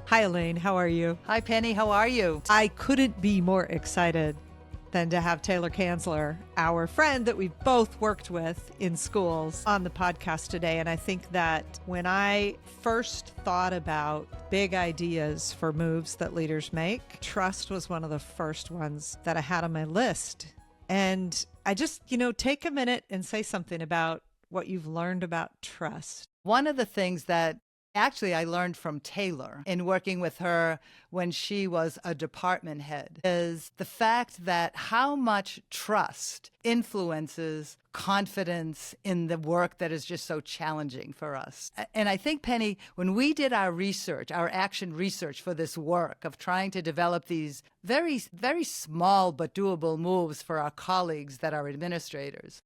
Hi, Elaine. How are you? Hi, Penny. How are you? I couldn't be more excited than to have Taylor Kanzler, our friend that we've both worked with in schools, on the podcast today. And I think that when I first thought about big ideas for moves that leaders make, trust was one of the first ones that I had on my list. And I just, take a minute and say something about what you've learned about trust. One of the things that actually I learned from Taylor in working with her when she was a department head is the fact that how much trust influences confidence in the work that is just so challenging for us. And I think, Penny, when we did our research, our action research for this work of trying to develop these very, very small but doable moves for our colleagues that are administrators,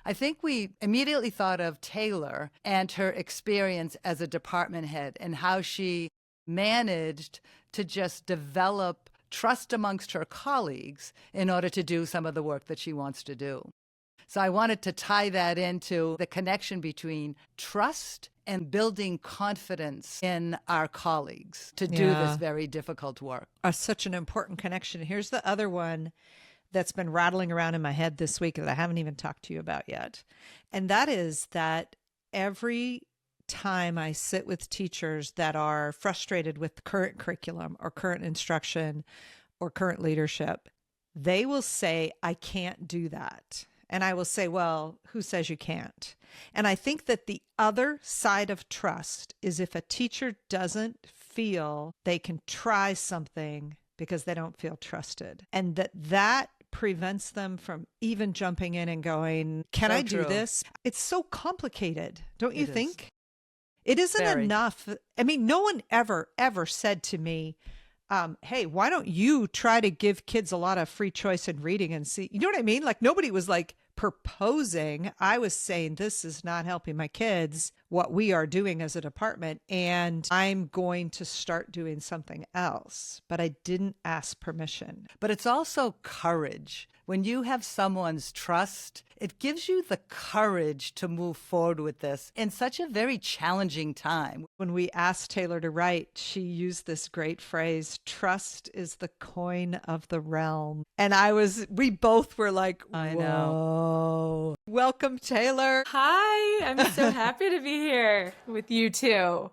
I think we immediately thought of Taylor and her experience as a department head and how she managed to just develop trust amongst her colleagues in order to do some of the work that she wants to do. So I wanted to tie that into the connection between trust and building confidence in our colleagues to do this very difficult work. Such an important connection. Here's the other one that's been rattling around in my head this week that I haven't even talked to you about yet. And that is that every time I sit with teachers that are frustrated with the current curriculum or current instruction or current leadership, they will say, I can't do that. And I will say, well, who says you can't? And I think that the other side of trust is if a teacher doesn't feel they can try something because they don't feel trusted. And that prevents them from even jumping in and going, can I do this? It's so complicated, don't you think? It isn't enough. I mean, no one ever said to me, hey, why don't you try to give kids a lot of free choice in reading and see, you know what I mean? Like nobody was like proposing. I was saying, this is not helping my kids, what we are doing as a department, and I'm going to start doing something else. But I didn't ask permission. But it's also courage. When you have someone's trust, it gives you the courage to move forward with this in such a very challenging time. When we asked Taylor to write, she used this great phrase, trust is the coin of the realm. And we both were like, I whoa. know. Welcome, Taylor. Hi, I'm so happy to be here with you two.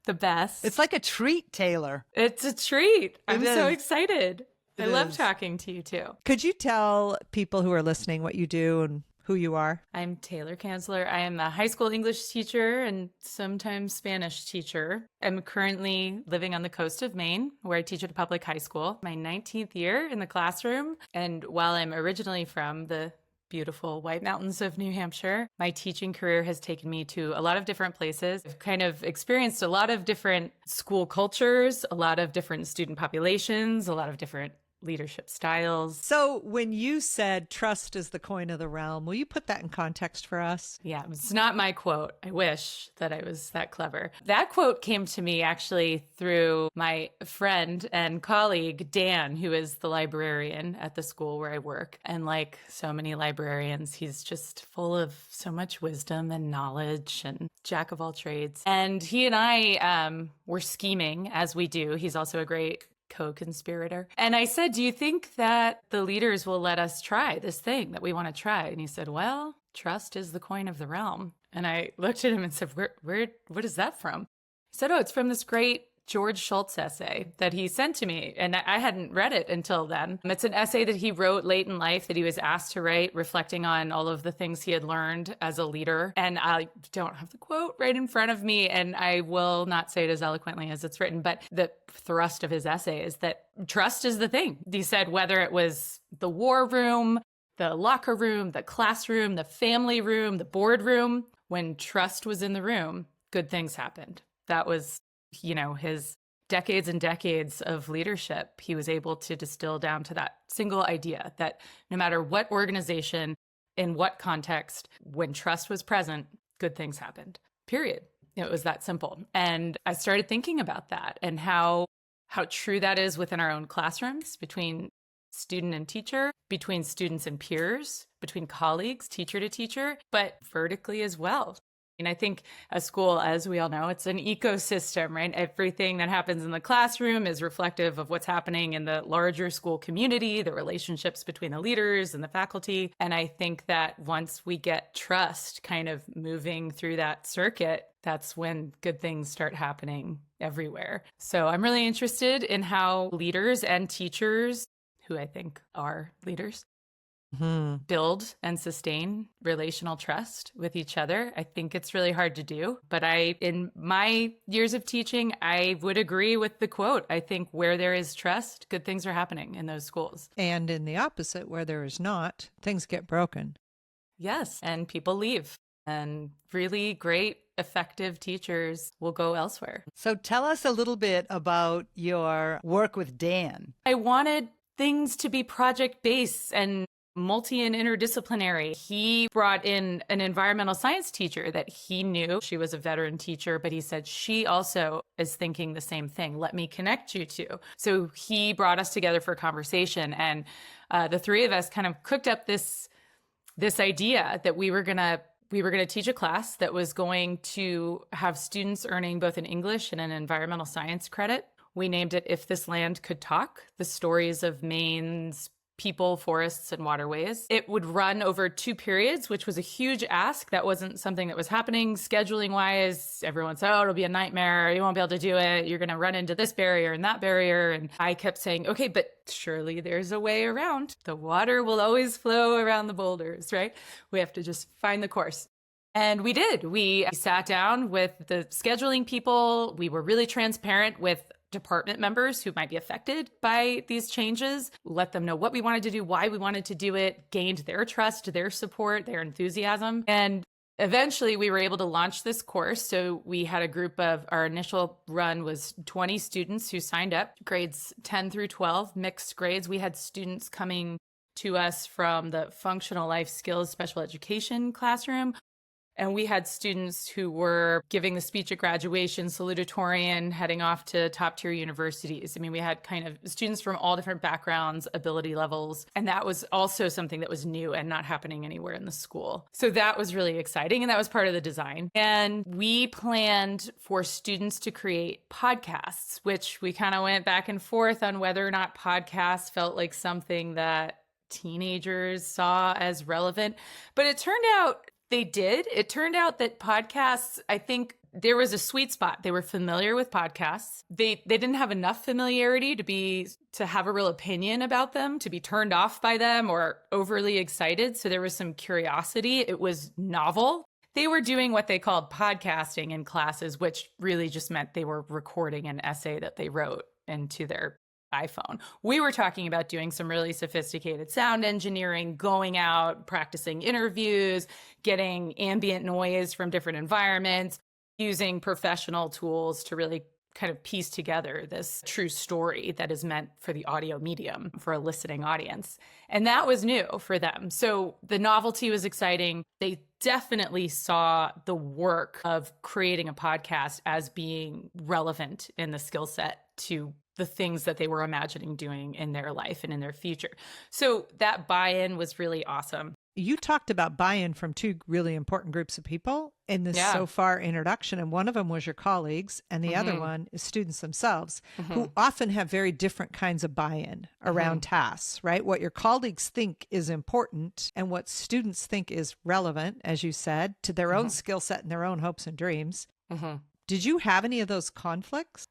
The best. It's like a treat, Taylor. It's a treat. I'm so is. excited. I love talking to you too. Could you tell people who are listening what you do and who you are? I'm Taylor Kanzler. I am a high school English teacher and sometimes Spanish teacher. I'm currently living on the coast of Maine, where I teach at a public high school. My 19th year in the classroom. And while I'm originally from the beautiful White Mountains of New Hampshire, my teaching career has taken me to a lot of different places. I've kind of experienced a lot of different school cultures, a lot of different student populations, a lot of different leadership styles. So when you said trust is the coin of the realm, will you put that in context for us? Yeah, it's not my quote. I wish that I was that clever. That quote came to me actually through my friend and colleague, Dan, who is the librarian at the school where I work. And like so many librarians, he's just full of so much wisdom and knowledge and jack of all trades. And he and I were scheming, as we do. He's also a great co-conspirator. And I said, do you think that the leaders will let us try this thing that we want to try? And he said, well, trust is the coin of the realm. And I looked at him and said, what is that from? He said, oh, it's from this great George Shultz essay that he sent to me. And I hadn't read it until then. It's an essay that he wrote late in life that he was asked to write, reflecting on all of the things he had learned as a leader. And I don't have the quote right in front of me, and I will not say it as eloquently as it's written, but the thrust of his essay is that trust is the thing. He said whether it was the war room, the locker room, the classroom, the family room, the boardroom, when trust was in the room, good things happened. That was his decades and decades of leadership. He was able to distill down to that single idea that no matter what organization, in what context, when trust was present, good things happened, period. It was that simple. And I started thinking about that and how true that is within our own classrooms, between student and teacher, between students and peers, between colleagues, teacher to teacher, but vertically as well. And I think a school, as we all know, it's an ecosystem, right? Everything that happens in the classroom is reflective of what's happening in the larger school community, the relationships between the leaders and the faculty. And I think that once we get trust kind of moving through that circuit, that's when good things start happening everywhere. So I'm really interested in how leaders and teachers, who I think are leaders, build and sustain relational trust with each other. I think it's really hard to do, but in my years of teaching, I would agree with the quote. I think where there is trust, good things are happening in those schools. And in the opposite, where there is not, things get broken. Yes, and people leave, and really great, effective teachers will go elsewhere. So tell us a little bit about your work with Dan. I wanted things to be project-based and multi and interdisciplinary. He brought in an environmental science teacher that he knew. She was a veteran teacher, but he said, she also is thinking the same thing. Let me connect you to. So he brought us together for a conversation, and the three of us kind of cooked up this idea that we were going to teach a class that was going to have students earning both an English and an environmental science credit. We named it If This Land Could Talk, the stories of Maine's people, forests, and waterways. It would run over 2 periods, which was a huge ask. That wasn't something that was happening scheduling wise. Everyone said, oh, it'll be a nightmare. You won't be able to do it. You're going to run into this barrier and that barrier. And I kept saying, okay, but surely there's a way around. The water will always flow around the boulders, right? We have to just find the course. And we did. We sat down with the scheduling people. We were really transparent with department members who might be affected by these changes, let them know what we wanted to do, why we wanted to do it, gained their trust, their support, their enthusiasm. And eventually we were able to launch this course. So we had a group of, our initial run was 20 students who signed up, grades 10 through 12, mixed grades. We had students coming to us from the functional life skills special education classroom. And we had students who were giving the speech at graduation, salutatorian, heading off to top tier universities. I mean, we had kind of students from all different backgrounds, ability levels. And that was also something that was new and not happening anywhere in the school. So that was really exciting. And that was part of the design. And we planned for students to create podcasts, which we kind of went back and forth on whether or not podcasts felt like something that teenagers saw as relevant. But it turned out they did. It turned out that podcasts, I think there was a sweet spot. They were familiar with podcasts. They didn't have enough familiarity to have a real opinion about them, to be turned off by them or overly excited. So there was some curiosity. It was novel. They were doing what they called podcasting in classes, which really just meant they were recording an essay that they wrote into their iPhone. We were talking about doing some really sophisticated sound engineering, going out, practicing interviews, getting ambient noise from different environments, using professional tools to really kind of piece together this true story that is meant for the audio medium, for a listening audience. And that was new for them. So the novelty was exciting. They definitely saw the work of creating a podcast as being relevant in the skill set to the things that they were imagining doing in their life and in their future. So that buy-in was really awesome. You talked about buy-in from 2 really important groups of people in this so far introduction. And one of them was your colleagues. And the other one is students themselves, who often have very different kinds of buy-in around tasks, right? What your colleagues think is important and what students think is relevant, as you said, to their own skill set and their own hopes and dreams. Did you have any of those conflicts?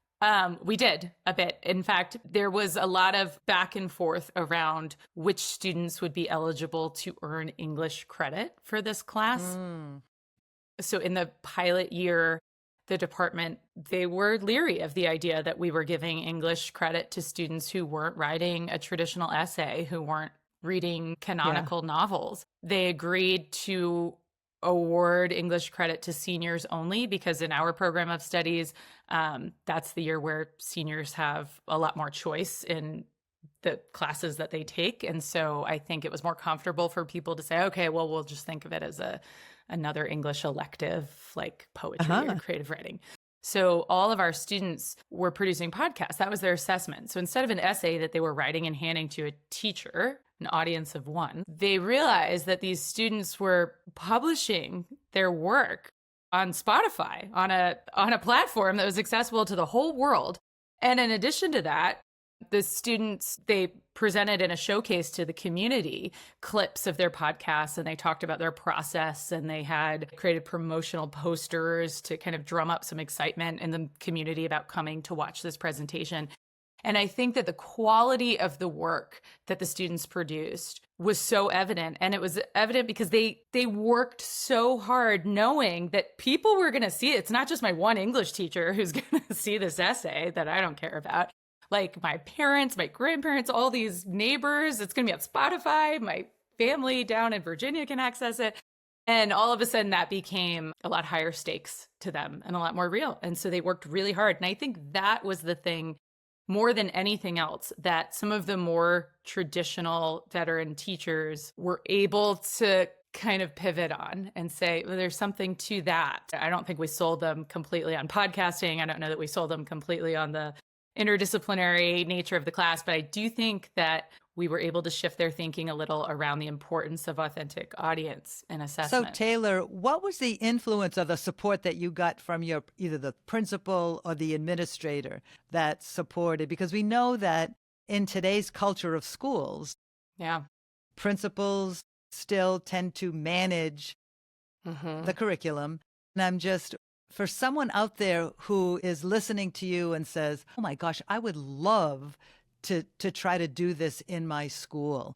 We did a bit. In fact, there was a lot of back and forth around which students would be eligible to earn English credit for this class. So in the pilot year, the department, they were leery of the idea that we were giving English credit to students who weren't writing a traditional essay, who weren't reading canonical novels. They agreed to award English credit to seniors only, because in our program of studies, that's the year where seniors have a lot more choice in the classes that they take. And so I think it was more comfortable for people to say, okay, well, we'll just think of it as another English elective, like poetry or creative writing. So all of our students were producing podcasts. That was their assessment. So instead of an essay that they were writing and handing to a teacher, an audience of 1, they realized that these students were publishing their work on Spotify, on a platform that was accessible to the whole world. And in addition to that, the students, they presented in a showcase to the community clips of their podcasts, and they talked about their process, and they had created promotional posters to kind of drum up some excitement in the community about coming to watch this presentation. And I think that the quality of the work that the students produced was so evident. And it was evident because they worked so hard knowing that people were going to see it. It's not just my one English teacher who's going to see this essay that I don't care about. Like my parents, my grandparents, all these neighbors, it's going to be on Spotify. My family down in Virginia can access it. And all of a sudden that became a lot higher stakes to them and a lot more real. And so they worked really hard. And I think that was the thing more than anything else that some of the more traditional veteran teachers were able to kind of pivot on and say, well, there's something to that. I don't think we sold them completely on podcasting. I don't know that we sold them completely on the interdisciplinary nature of the class, but I do think that we were able to shift their thinking a little around the importance of authentic audience and assessment. So Taylor, what was the influence of the support that you got from your either the principal or the administrator that supported? Because we know that in today's culture of schools, principals still tend to manage the curriculum. And I'm just, for someone out there who is listening to you and says, oh my gosh, I would love to try to do this in my school.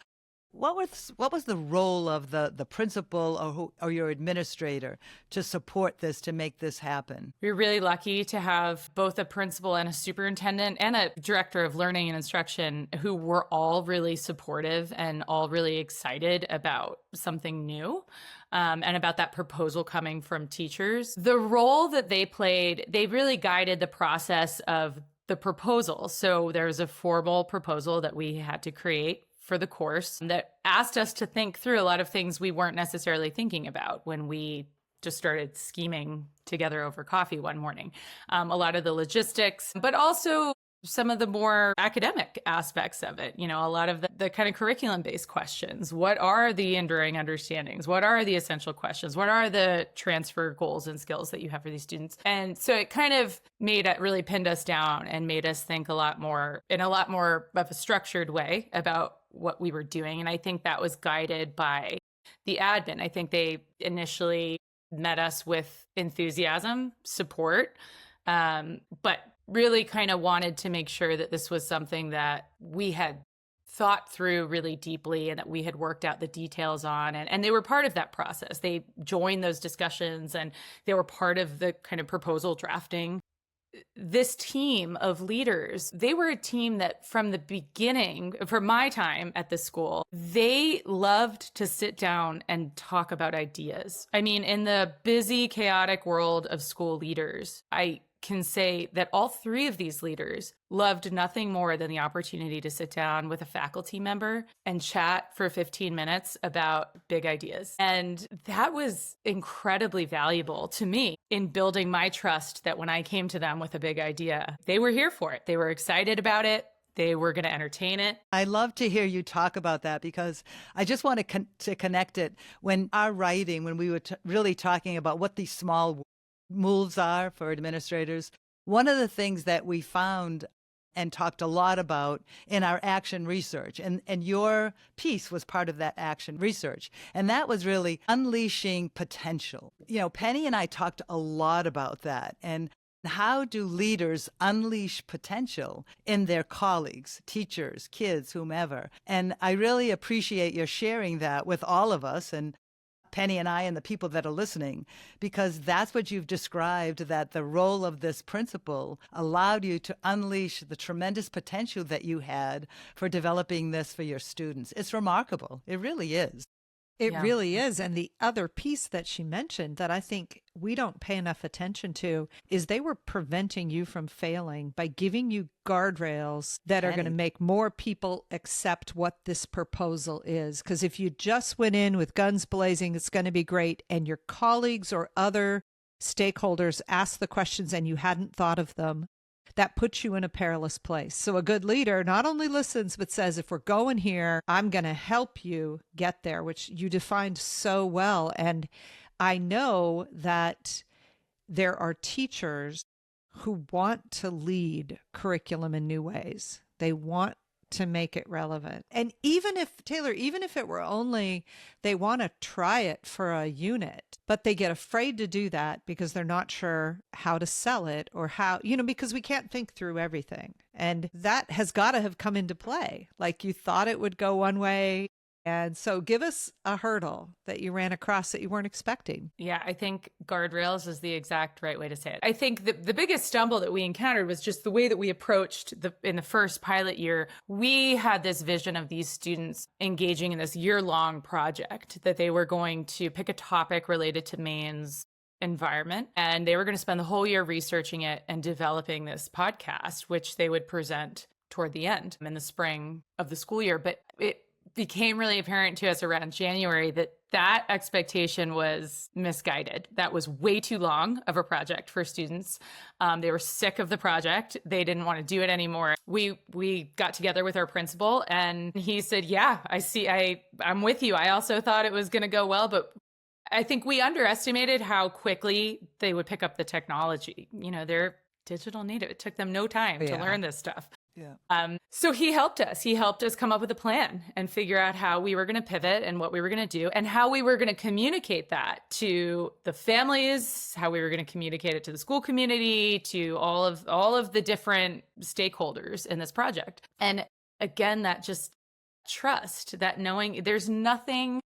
What was the role of the principal or your administrator to support this, to make this happen? We're really lucky to have both a principal and a superintendent and a director of learning and instruction who were all really supportive and all really excited about something new. And about that proposal coming from teachers. The role that they played, they really guided the process of the proposal. So there's a formal proposal that we had to create for the course that asked us to think through a lot of things we weren't necessarily thinking about when we just started scheming together over coffee one morning. A lot of the logistics, but also some of the more academic aspects of it, a lot of the kind of curriculum-based questions. What are the enduring understandings? What are the essential questions? What are the transfer goals and skills that you have for these students? And so it kind of really pinned us down and made us think in a lot more of a structured way about what we were doing. And I think that was guided by the admin. I think they initially met us with enthusiasm, support, but really kind of wanted to make sure that this was something that we had thought through really deeply and that we had worked out the details on. And they were part of that process. They joined those discussions and they were part of the kind of proposal drafting. This team of leaders, they were a team that from the beginning, from my time at the school, they loved to sit down and talk about ideas. I mean, in the busy, chaotic world of school leaders, I can say that all three of these leaders loved nothing more than the opportunity to sit down with a faculty member and chat for 15 minutes about big ideas. And that was incredibly valuable to me in building my trust that when I came to them with a big idea, they were here for it. They were excited about it. They were going to entertain it. I love to hear you talk about that because I just want to connect it when our writing, when we were really talking about what these small moves are for administrators. One of the things that we found and talked a lot about in our action research, and your piece was part of that action research, and that was really unleashing potential. Penny and I talked a lot about that, and how do leaders unleash potential in their colleagues, teachers, kids, whomever? And I really appreciate your sharing that with all of us, and Penny and I and the people that are listening, because that's what you've described, that the role of this principal allowed you to unleash the tremendous potential that you had for developing this for your students. It's remarkable. It really is. It really is. And the other piece that she mentioned that I think we don't pay enough attention to is they were preventing you from failing by giving you guardrails that are going to make more people accept what this proposal is. Because if you just went in with guns blazing, it's going to be great, and your colleagues or other stakeholders ask the questions and you hadn't thought of them, that puts you in a perilous place. So a good leader not only listens, but says, if we're going here, I'm going to help you get there, which you defined so well. And I know that there are teachers who want to lead curriculum in new ways. They want to make it relevant. And even if, Taylor, even if it were only they want to try it for a unit, but they get afraid to do that because they're not sure how to sell it or how, because we can't think through everything. And that has got to have come into play. Like you thought it would go one way. And so give us a hurdle that you ran across that you weren't expecting. Yeah, I think guardrails is the exact right way to say it. I think the biggest stumble that we encountered was just the way that we approached in the first pilot year. We had this vision of these students engaging in this year-long project that they were going to pick a topic related to Maine's environment, and they were going to spend the whole year researching it and developing this podcast, which they would present toward the end in the spring of the school year. But it became really apparent to us around January that expectation was misguided. That was way too long of a project for students. They were sick of the project. They didn't want to do it anymore. We got together with our principal and he said, yeah, I'm with you. I also thought it was going to go well, but I think we underestimated how quickly they would pick up the technology. They're digital native. It took them no time to learn this stuff. Yeah. So he helped us. He helped us come up with a plan and figure out how we were going to pivot and what we were going to do and how we were going to communicate that to the families, how we were going to communicate it to the school community, to all of the different stakeholders in this project. And again, that just trust, that knowing there's nothing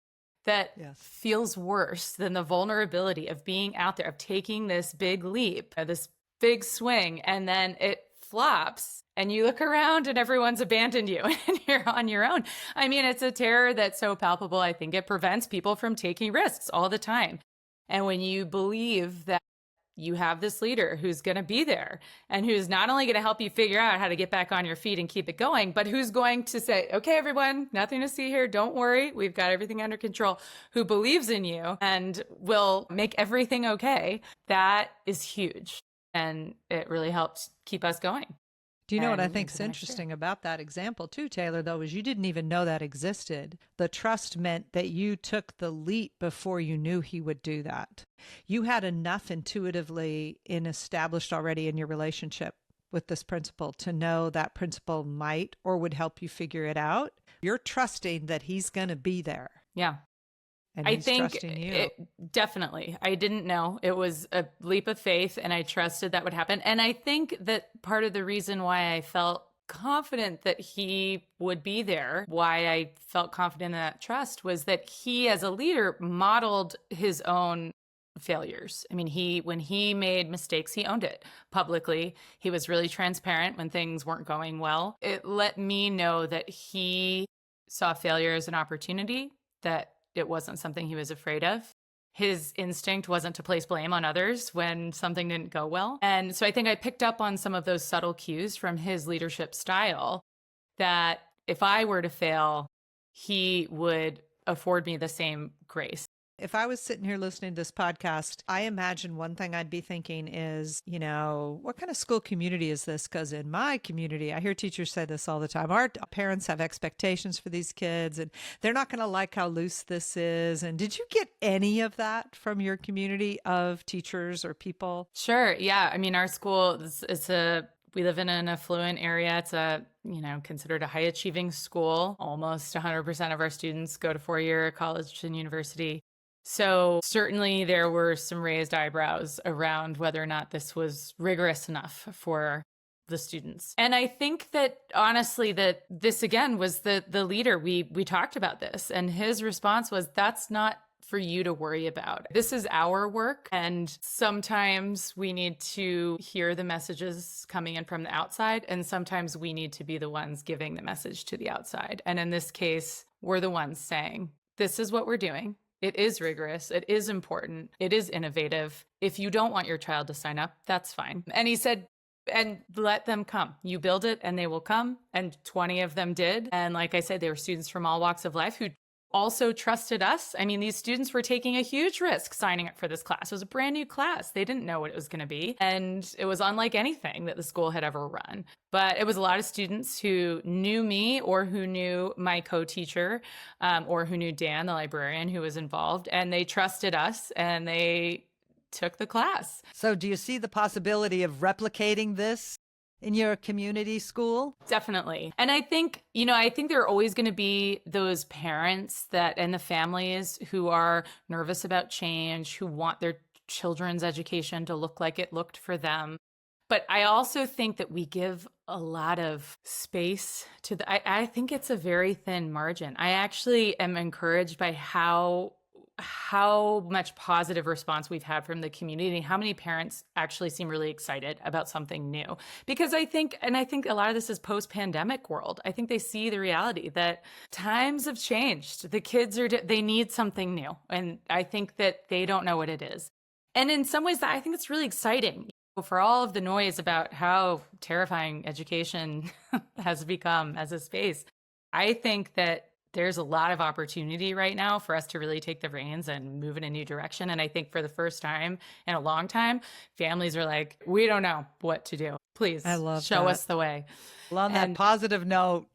that feels worse than the vulnerability of being out there, of taking this big leap, this big swing, and then it flops and you look around and everyone's abandoned you and you're on your own. I mean, it's a terror that's so palpable. I think it prevents people from taking risks all the time. And when you believe that you have this leader who's going to be there and who's not only going to help you figure out how to get back on your feet and keep it going, but who's going to say, okay, everyone, nothing to see here. Don't worry. We've got everything under control, who believes in you and will make everything okay. That is huge. And it really helped keep us going. Do you know what I think is interesting about that example too, Taylor, though, is you didn't even know that existed. The trust meant that you took the leap before you knew he would do that. You had enough intuitively established already in your relationship with this principal to know that principal might or would help you figure it out. You're trusting that he's going to be there. Yeah. And I he's think trusting you. Definitely. I didn't know. It was a leap of faith and I trusted that would happen. And I think that part of the reason why I felt confident that he would be there, why I felt confident in that trust, was that he as a leader modeled his own failures. I mean, when he made mistakes, he owned it publicly. He was really transparent when things weren't going well. It let me know that he saw failure as an opportunity, that it wasn't something he was afraid of. His instinct wasn't to place blame on others when something didn't go well. And so I think I picked up on some of those subtle cues from his leadership style that if I were to fail, he would afford me the same grace. If I was sitting here listening to this podcast, I imagine one thing I'd be thinking is, what kind of school community is this? Because in my community, I hear teachers say this all the time. Our parents have expectations for these kids and they're not going to like how loose this is. And did you get any of that from your community of teachers or people? Sure. Yeah. I mean, our school, we live in an affluent area. It's considered a high achieving school. Almost 100% of our students go to 4-year college and university. So certainly there were some raised eyebrows around whether or not this was rigorous enough for the students. And I think that honestly that this again was the leader. We talked about this and his response was, that's not for you to worry about. This is our work. And sometimes we need to hear the messages coming in from the outside. And sometimes we need to be the ones giving the message to the outside. And in this case, we're the ones saying, this is what we're doing. It is rigorous. It is important. It is innovative. If you don't want your child to sign up, that's fine. And he said, and let them come. You build it and they will come. And 20 of them did. And like I said, they were students from all walks of life who also trusted us. I mean, these students were taking a huge risk signing up for this class. It was a brand new class. They didn't know what it was going to be. And it was unlike anything that the school had ever run. But it was a lot of students who knew me or who knew my co-teacher or who knew Dan, the librarian who was involved. And they trusted us and they took the class. So do you see the possibility of replicating this in your community school? Definitely. And I think, I think there are always going to be those parents and the families who are nervous about change, who want their children's education to look like it looked for them. But I also think that we give a lot of space to I think it's a very thin margin. I actually am encouraged by how much positive response we've had from the community, how many parents actually seem really excited about something new. Because I think a lot of this is post-pandemic world. I think they see the reality that times have changed. The kids they need something new. And I think that they don't know what it is. And in some ways, I think it's really exciting. For all of the noise about how terrifying education has become as a space, I think that there's a lot of opportunity right now for us to really take the reins and move in a new direction. And I think for the first time in a long time, families are like, we don't know what to do. Please show us the way. Well, on that positive note.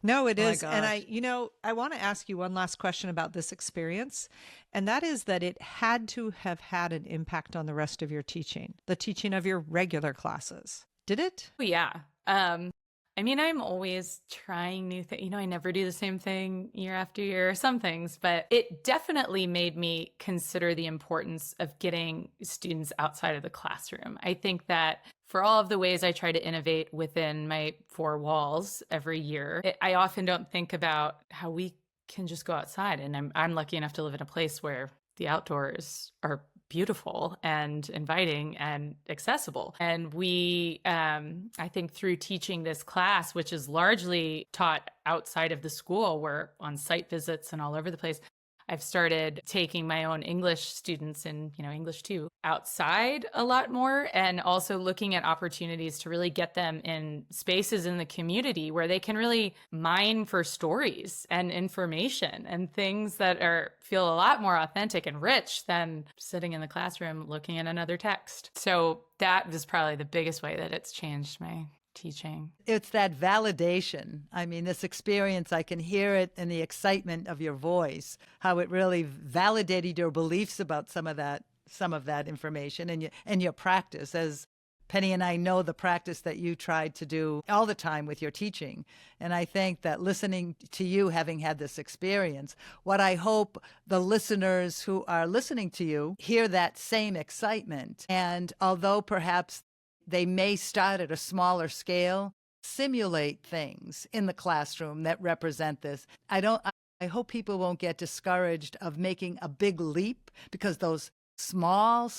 No, it is. And I want to ask you one last question about this experience. And that is that it had to have had an impact on the rest of your teaching, the teaching of your regular classes. Did it? Yeah. I'm always trying new things. I never do the same thing year after year, some things, but it definitely made me consider the importance of getting students outside of the classroom. I think that for all of the ways I try to innovate within my four walls every year, I often don't think about how we can just go outside. And I'm lucky enough to live in a place where the outdoors are beautiful and inviting and accessible. And we, I think through teaching this class, which is largely taught outside of the school, we're on site visits and all over the place. I've started taking my own English students and, English 2 outside a lot more, and also looking at opportunities to really get them in spaces in the community where they can really mine for stories and information and things that feel a lot more authentic and rich than sitting in the classroom looking at another text. So that was probably the biggest way that it's changed my teaching. It's that validation. This experience, I can hear it in the excitement of your voice, how it really validated your beliefs about some of that information and your practice. As Penny and I know the practice that you tried to do all the time with your teaching. And I think that listening to you, having had this experience, what I hope the listeners who are listening to you hear that same excitement. And although perhaps they may start at a smaller scale, simulate things in the classroom that represent this. I hope people won't get discouraged of making a big leap, because those small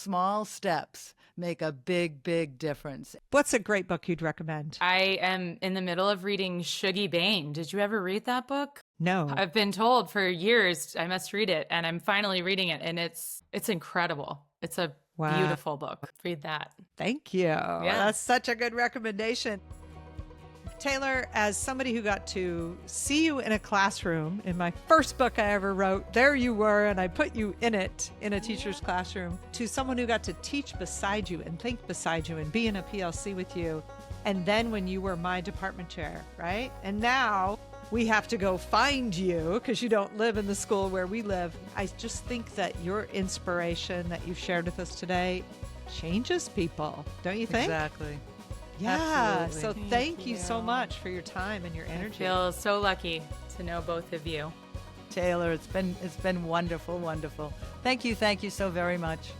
steps make a big, big difference. What's a great book you'd recommend? I am in the middle of reading Shuggie Bain. Did you ever read that book? No. I've been told for years I must read it, and I'm finally reading it, and it's incredible. It's a beautiful book. Read that. Thank you. Yeah. That's such a good recommendation. Taylor, as somebody who got to see you in a classroom in my first book I ever wrote, there you were, and I put you in it in a teacher's classroom, to someone who got to teach beside you and think beside you and be in a PLC with you. And then when you were my department chair, right? And now we have to go find you because you don't live in the school where we live. I just think that your inspiration that you've shared with us today changes people, don't you think? Exactly. Yeah. Absolutely. So thank you so much for your time and your energy. I feel so lucky to know both of you. Taylor, it's been wonderful. Thank you so very much.